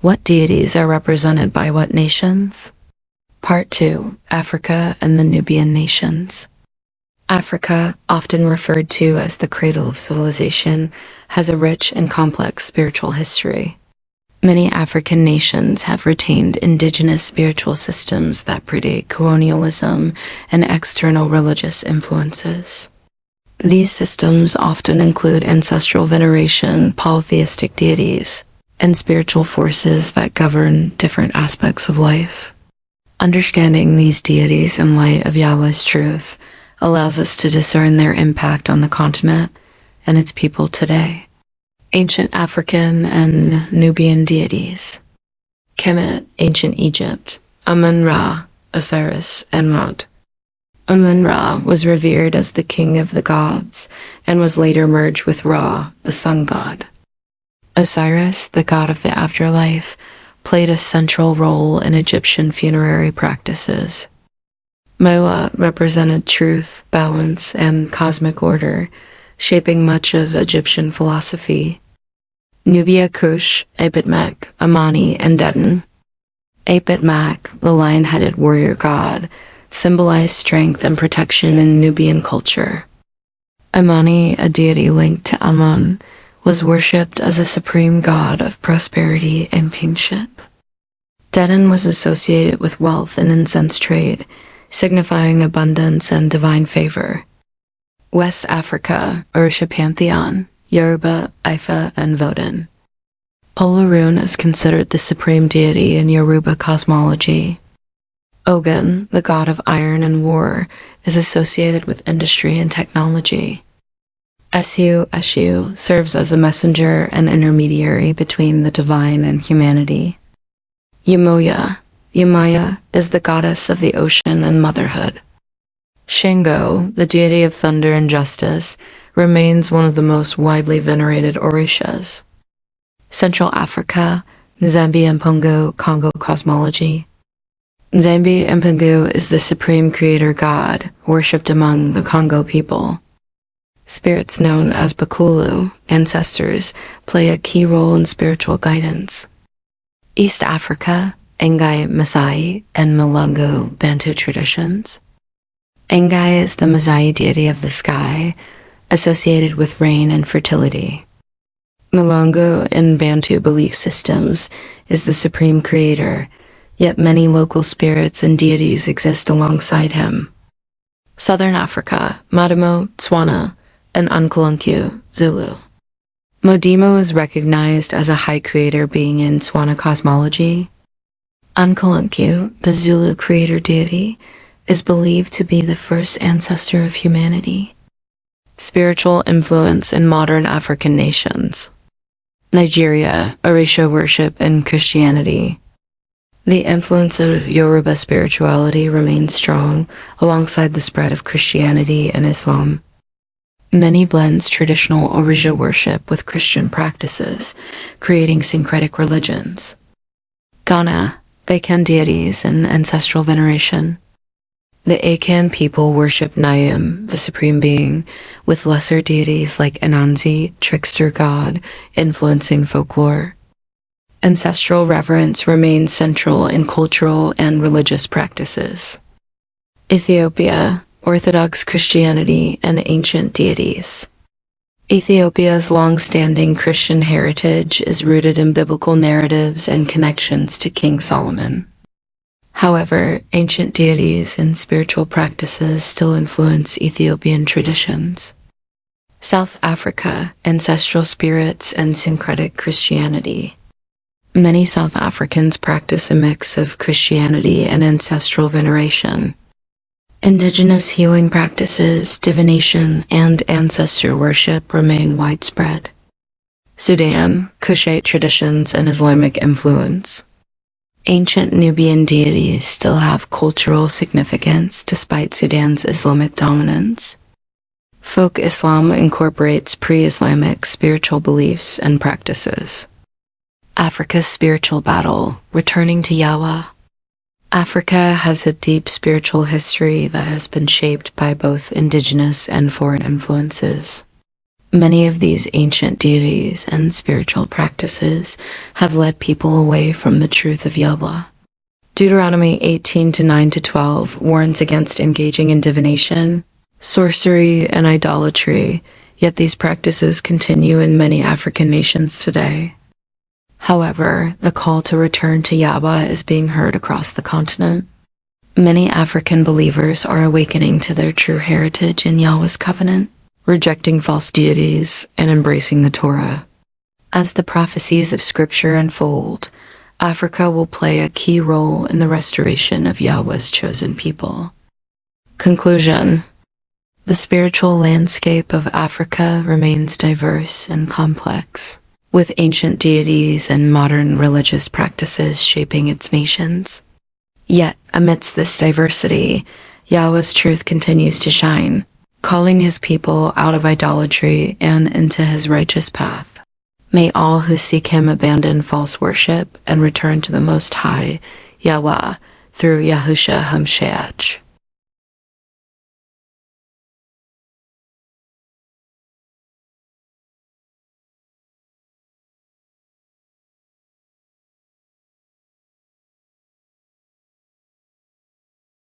What deities are represented by what nations? Part 2. Africa and the Nubian nations. Africa, often referred to as the cradle of civilization, has a rich and complex spiritual history. Many African nations have retained indigenous spiritual systems that predate colonialism and external religious influences. These systems often include ancestral veneration, polytheistic deities, and spiritual forces that govern different aspects of life. Understanding these deities in light of Yahuah's truth allows us to discern their impact on the continent and its people today. Ancient African and Nubian deities. Kemet, Ancient Egypt. Amun-Ra, Osiris, and Mut. Amun-Ra was revered as the king of the gods and was later merged with Ra, the sun god. Osiris, the god of the afterlife, played a central role in Egyptian funerary practices. Moa represented truth, balance, and cosmic order, shaping much of Egyptian philosophy. Nubia, Kush, Apetmek, Amani, and Deden. Apetmek, the lion-headed warrior god, symbolized strength and protection in Nubian culture. Amani, a deity linked to Amun, was worshipped as a supreme god of prosperity and kingship. Deden was associated with wealth and incense trade, signifying abundance and divine favor. West Africa, Orisha pantheon, Yoruba, Ifa, and Vodun. Olorun is considered the supreme deity in Yoruba cosmology. Ogun, the god of iron and war, is associated with industry and technology. Eshu serves as a messenger and intermediary between the divine and humanity. Yemaya is the goddess of the ocean and motherhood. Shango, the deity of thunder and justice, remains one of the most widely venerated orishas. Central Africa, Nzambi and Pongo, Congo cosmology. Nzambi and Pongo is the supreme creator god, worshipped among the Congo people. Spirits known as Bakulu, ancestors, play a key role in spiritual guidance. East Africa, Ngai, Masai, and Mulungu Bantu traditions. Ngai is the Masai deity of the sky, associated with rain and fertility. Mulungu in Bantu belief systems is the supreme creator, yet many local spirits and deities exist alongside him. Southern Africa, Madimo, Tswana, and Ankulunkyu, Zulu. Modimo is recognized as a high creator being in Tswana cosmology. Ankulunkyu, the Zulu creator deity, is believed to be the first ancestor of humanity. Spiritual influence in modern African nations. Nigeria, Orisha worship and Christianity. The influence of Yoruba spirituality remains strong alongside the spread of Christianity and Islam. Many blends traditional Orisha worship with Christian practices, creating syncretic religions. Ghana, Akan deities and ancestral veneration. The Akan people worship Nyam, the supreme being, with lesser deities like Anansi, trickster god, influencing folklore. Ancestral reverence remains central in cultural and religious practices. Ethiopia, Orthodox Christianity and ancient deities. Ethiopia's long-standing Christian heritage is rooted in biblical narratives and connections to King Solomon. However, ancient deities and spiritual practices still influence Ethiopian traditions. South Africa, ancestral spirits and syncretic Christianity. Many South Africans practice a mix of Christianity and ancestral veneration. Indigenous healing practices, divination, and ancestor worship remain widespread. Sudan, Kushite traditions and Islamic influence. Ancient Nubian deities still have cultural significance despite Sudan's Islamic dominance. Folk Islam incorporates pre-Islamic spiritual beliefs and practices. Africa's spiritual battle, returning to Yahuah. Africa has a deep spiritual history that has been shaped by both indigenous and foreign influences. Many of these ancient deities and spiritual practices have led people away from the truth of Yahuah. Deuteronomy 18:9-12 warns against engaging in divination, sorcery, and idolatry, yet these practices continue in many African nations today. However, the call to return to Yahuah is being heard across the continent. Many African believers are awakening to their true heritage in Yahuah's covenant, rejecting false deities and embracing the Torah. As the prophecies of Scripture unfold, Africa will play a key role in the restoration of Yahuah's chosen people. Conclusion: the spiritual landscape of Africa remains diverse and complex, with ancient deities and modern religious practices shaping its nations. Yet, amidst this diversity, Yahuah's truth continues to shine, calling his people out of idolatry and into his righteous path. May all who seek him abandon false worship and return to the Most High, Yahuah, through Yahushua HaMashiach.